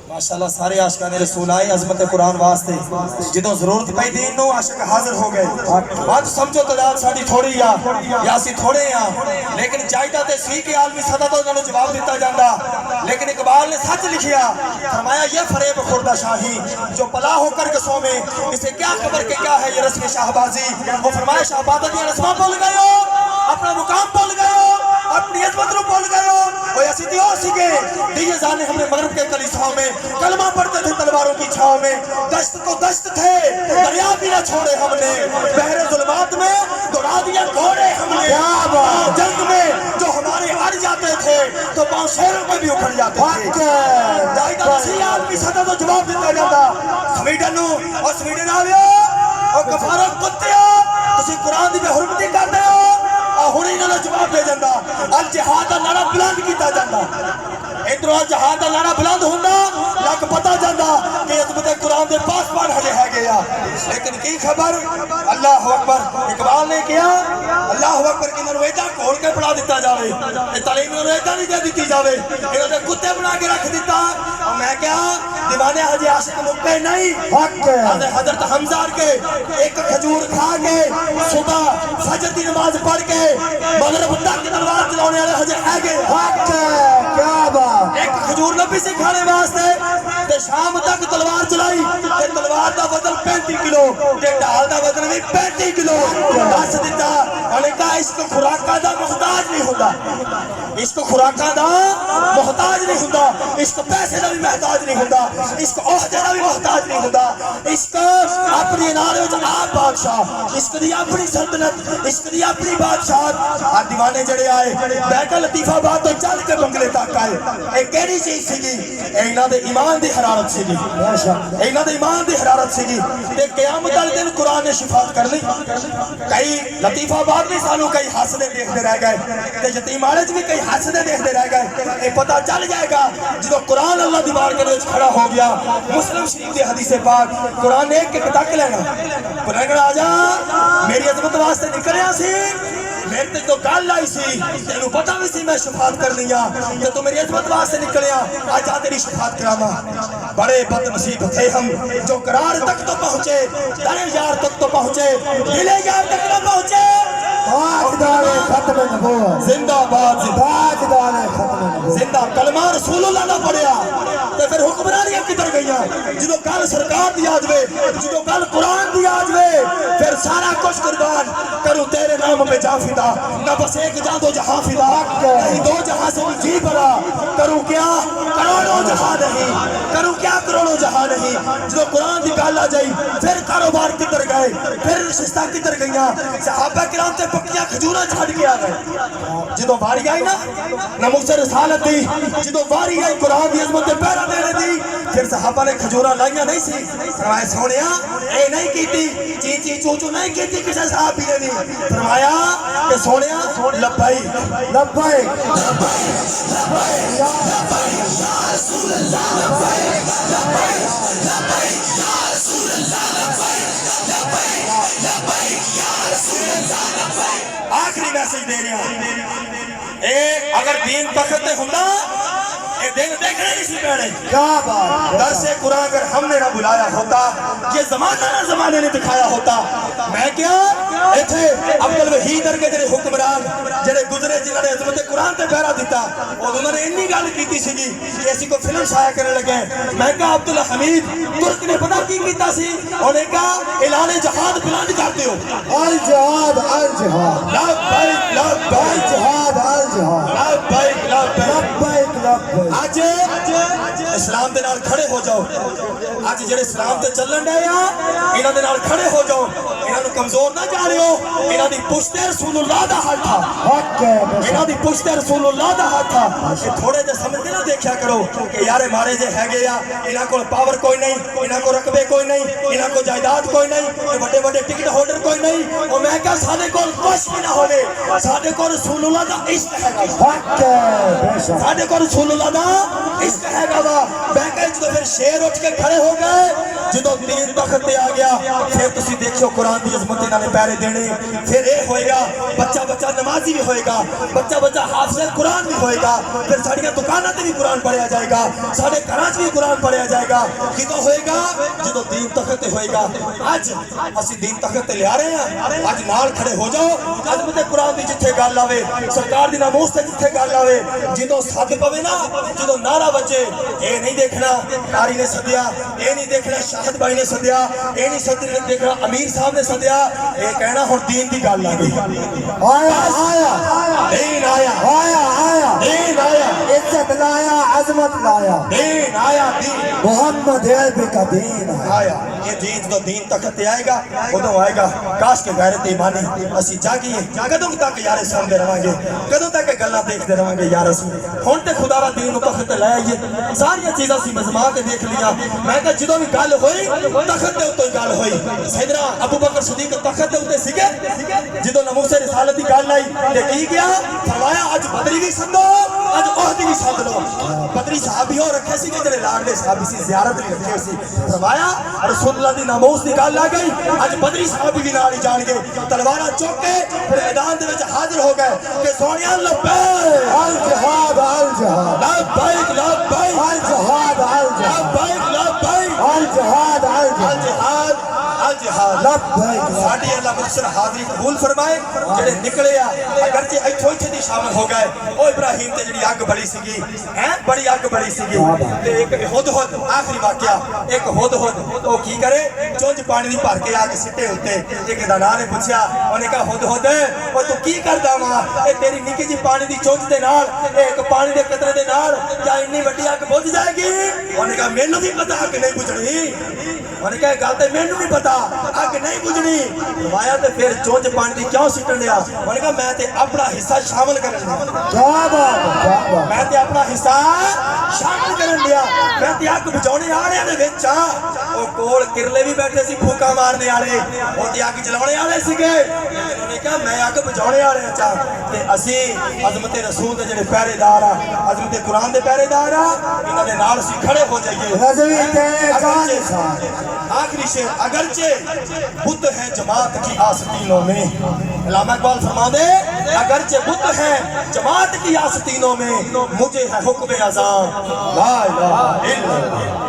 माशाअल्लाह सारे आशिकान रसूल आए अजमत कुरान वास्ते जदों जरूरत पई दीन नूं आशिक हाजिर हो गए। बात समझो तादाद साडी थोड़ी आ या असीं थोड़े आ, लेकिन चाहिदा ते सी कि आलमी सतह तो उन्हां नूं जवाब दिता जांदा। लेकिन इकबाल ने सच लिखिया, फरमाया ये फरेब खुर्दा शाही जो पला होकर गसों में, इसे क्या खबर कि क्या है ये रस्म शाहबाजी। वो फरमाया शाहबादा दी रस्मां भुल गए हो, अपना मुकाम भुल गए हो, अपनी अजमत नूं भुल गए हो। ओए असीं ते ओ सीगे दिए जाने हमने मगरब के कलीसियाओं में कलमा पढ़ते थे तलवारों की छाव में, दश्त को दश्त थे दरिया भी न छोड़े हमने, बहरे जुल्मात में दौड़ा दिया घोड़े हमने। जंग में जो हमारे अड़ जाते थे तो पांव शेरों में भी उखड़ जाते थे। आदमी सदा तो जवाब दिता जाता स्वीडन और स्वीडन आवियो और कफारा कुत्ते हो तुसी कुरान दी बेहुरमती करते हो और हुणे इन्हां दा जवाब दे जांदा। अल जिहाद दा नारा बुलंद कीता जांदा, इधरों जिहाद दा नारा बुलंद हुंदा लग पता जांदा कि अजमत कुरान दे पासपान हजे है गया। लेकिन की खबर अल्लाह अकबर इकबाल ने किया अल्लाह अकबर कि इन्हां नूं एदा घोल के पढ़ा दिता जावे, ते तालीम इन्हां नूं एदा नहीं दे दित्ती जावे, इन्हां दे कुत्ते बना के रख दिता। और मैं क्या दीवाने हजे आशिक मुक्के नहीं हजरत हमजा के एक खजूर खा के सुबह फजर की नमाज पढ़ के मगरिब तक तलवार चलाने वाले हजे है गए। क्या बात, एक खजूर नबी से खाने वास्ते ते शाम तक तलवार चलाई ते तलवार दा वजन 35 किलो ते ढाल दा वजन भी 35 किलो। दस दिता उन्हें कहा इश्क खुराका दा मुहताज नहीं होता, इश्क खुराका दा मुहताज नहीं होता, इश्क पैसे दा भी मुहताज नहीं होता, इश्क ओहदे दा भी मुहताज नहीं होता, इश्क अपनी नारे विच आप बादशाह, इश्क दी अपनी सल्तनत, इश्क दी अपनी बादशाह। आ दीवाने जड़े आए बैठा लतीफाबाद तो चल के बंगले तक आए, ए केड़ी चीज सीगी? इन्हां दे ईमान दी हरारत सीगी, इन्हां दे ईमान दी हरारत सीगी। ते क़यामत वाले दिन कुरान ने शिफात करनी। कई लतीफाबाद में सानू कई हसदे देखते रह गए ते यतीमाने च भी कई हसदे देखते रह गए। ये पता चल जाएगा जो कुरान अल्लाह दी बारगाह विच खड़ा हो गया। मुस्लिम शरीफ दी हदीस पाक कुरान ने एक तक लेना कुरान आजा मेरी अजमत वास्ते निकलिया सी, मेरे ते तो गल आई सी, तेनू पता भी सी मैं शफात करनी आ ते तू मेरी अजमत वास्ते निकलिया, आज आ तेरी शफात करावा। बड़े बदनसीब थे हम जो करार तक तो पहुंचे, दरे यार तक तो पहुंचे, दिले यार तक तो पहुंचे। जिंदाबाद जिंदा कलमा रसूलुल्लाह ना पढ़िया ते फिर हुक्मरानियां किधर गईयां? जो गल सरकार दी आ जावे, जो गल कुरान दी आ जावे, फिर सारा कुछ कुर्बान करूं तेरे नाम पे जा फिदा, न बस एक जा दो जहां फिदा, नहीं दो जहां से भी जी भरा, करूं क्या करोड़ों जहां नहीं, करूं क्या करोड़ों जहां नहीं। जो कुरान दी गल आ जाई फिर कारोबार किधर गए, फिर रिश्ता किधर गईयां? सहाबा किराम ते पक्कियां खजूरां छड़ के आ गए। जो बारी आई ना मुझसे रसालत दी, जो बारी आई कुरान दी अजमत ते पहरा देने दी, फिर सहाबा ने खजूरां लाइयां नहीं सी। फरमाया सोनिया ए नहीं कीती, ची ची चू चू नहीं कीती किसी सहाबी ने नहीं। फरमाया कि सोनिया लब्बाई लब्बाई आखिरी मैसेज दे रहा ए अगर दीन तखत हुंदा ये दिन देखने नहीं सी पैने। क्या बात, दरसे कुरान अगर हमने ना बुलाया होता, ये जमाना ना जमाने ने दिखाया होता। मैं क्या इथे अब्दुल वहीद के जेडे हुक्मरान जेडे गुजरे जिन्होंने अजमत कुरान ते पहरा दिता और उन्होंने इन्नी गल कीती सीगी कि असीं कोई फिल्म छाया करने लगे। मैं क्या अब्दुल हमीद तुर्क ने पता की कीता सी, उन्हें कहा ऐलान जिहाद बुलंद कर दियो, अल जिहाद अल जिहाद लब्बैक लब्बैक जिहाद अल जिहाद लब्बैक लब्बैक लब्बैक। आज इस्लाम दे नाल खड़े हो जाओ, आज जेडे इस्लाम ते चलन डे आ इन्हां दे नाल खड़े हो जाओ, इन्हां नूं कमजोर ना जानियो। इन्हां दी पुश्त रसूलुल्लाह दा हाथ था, इन्हां दी पुश्त रसूलुल्लाह दा हाथ था। ये थोड़े जे समझ के ना देखा करो कि यार मारे जे हैगे आ, इन्हां कोल पावर कोई नहीं, इन्हां को रकबे कोई नहीं, इन्हां को जायदाद कोई नहीं, बड़े बड़े टिकट होल्डर कोई नहीं। और मैं क्या साडे कोल कुछ भी ना होवे, साडे कोल रसूलुल्लाह दा इश्क हैगा, साडे कोल रसूलुल्लाह दा इश्क हैगा वा। मैं कह जो फिर शेर उठ के खड़े हो गए, जो दीन तखत ते आ गया, फिर तुसी देखियो कुरान दी अजमत इन्हां ने पैरे देने। फिर ये होएगा बच्चा बच्चा نمازی بھی ہوئے گا, بچہ بچہ حافظ قرآن بھی ہوئے گا, پھر ساڑیاں دکانہ تے بھی قرآن پڑھیا جائے گا, ساڑے کراچ بھی قرآن پڑھیا جائے گا. کدوں ہوئے گا؟ جدو دین تخت تے ہوئے گا. اج اسی دین تخت تے لے آ رہے ہیں, اج نال کھڑے ہو جاؤ. عظمت قرآن دی جتھے گل آوے, سرکار دی ناموس تے جتھے گل آوے, جدو سد پوے نا, جدو نعرہ بجے, اے نہیں دیکھنا قاری نے سدیا, اے نہیں دیکھنا شاہد بھائی نے سدیا, اے نہیں دیکھنا امیر صاحب نے سدیا, اے کہنا ہن دین دی گل آ گئی. آیا آیا دین آیا, آیا آیا دین آیا, عزت لایا, عظمت لایا, دین آیا, دین محمد عربی کا دین آیا. آیا. یہ دین جدو دین تخت تے آئے گا ادو آئے گا. کاش کے غیرت ایمانی اسی جاگیے. کدوں تک یار سامنے رہاں گے, کدوں تک گلاں دیکھتے رہاں گے یار اسی. ہن تے خدا دا دین تخت تے لے آئیے. ساری چیزاں سی مزما کے دیکھ لیا. میں کہ جدوں بھی گل ہوئی تخت دے اوتے گل ہوئی. سیدنا ابو بکر صدیق تخت دے اوتے سیگے, جدوں ناموس رسالت دی گل آئی تے کی کیا فرمایا اج بدری بھی سدو, اج احد بھی سد لو. بدری صحابی ہو رکھے سی جڑے لاڈلے صحابی سی, زیارت نہیں رکھے سی. فرمایا رسول اللہ دی ناموس دی گل آ گئی, اج بدری صحابی بھی نال جان گے, تلواراں چوک کے پھر میدان دے وچ حاضر ہو گئے کہ سونیا لبیک الجہاد الجہاد لبیک لبیک الجہاد الجہاد لبیک لبیک الجہاد الجہاد الجہاد الجہاد. لبیک. ساڈی اللہ مبشر حاضری قبول فرمائے. جڑے نکلے آ اگرچہ ایتھوں ایتھے دی شامل ہو گئے, او ابراہیم تے جڑی اگ بڑی سیگی, بڑی اگ بڑی سیگی, تے ایک ہدہد آخری واقعہ, ایک ہدہد او کی کرے چونج پانی دی بھر کے اگ سٹے ہوتے. ایک دانا نے پوچھیا, اونے کہا ہدہد او تو کی کردا وا, اے تیری نکی جی پانی دی چونج دے نال, ایک پانی دے قطرے دے نال کیا اتنی وڈی اگ بجھ جائے گی؟ اونے کہا مینوں بھی پتہ اگ نہیں بجھنی. اونے کہا گل تے مینوں بھی پتہ اگ نہیں بجھنی. فرمایا تے پھر چونج پانی دی کیوں سٹن لیا؟ اونے کہا میں تے اپنا حصہ شامل کرن لیا. کیا بات ہے, کیا بات. میں تے اپنا حصہ شامل کرن لیا. میں تے اگ بجھانے والے دے وچ آ. او کول کرلے بھی بیٹھے سی پھوکا مارنے والے, او تے اگ جلانے والے سیگے. انہوں نے کہا میں اگ بجھانے والے چا. تے اسی عظمت رسول دے جڑے پہرے دار آ, عظمت قرآن دے پہرے دار آ, انہاں دے نال اسی کھڑے ہو جائیے. رضوی تے جان خان. آخری شعر, اگرچہ بت ہے جماعت کی آستینوں میں, علامہ اقبال فرما دے اگرچہ بت ہے جماعت کی آستینوں میں, مجھے ہے حکم اذان لا الہ الا اللہ.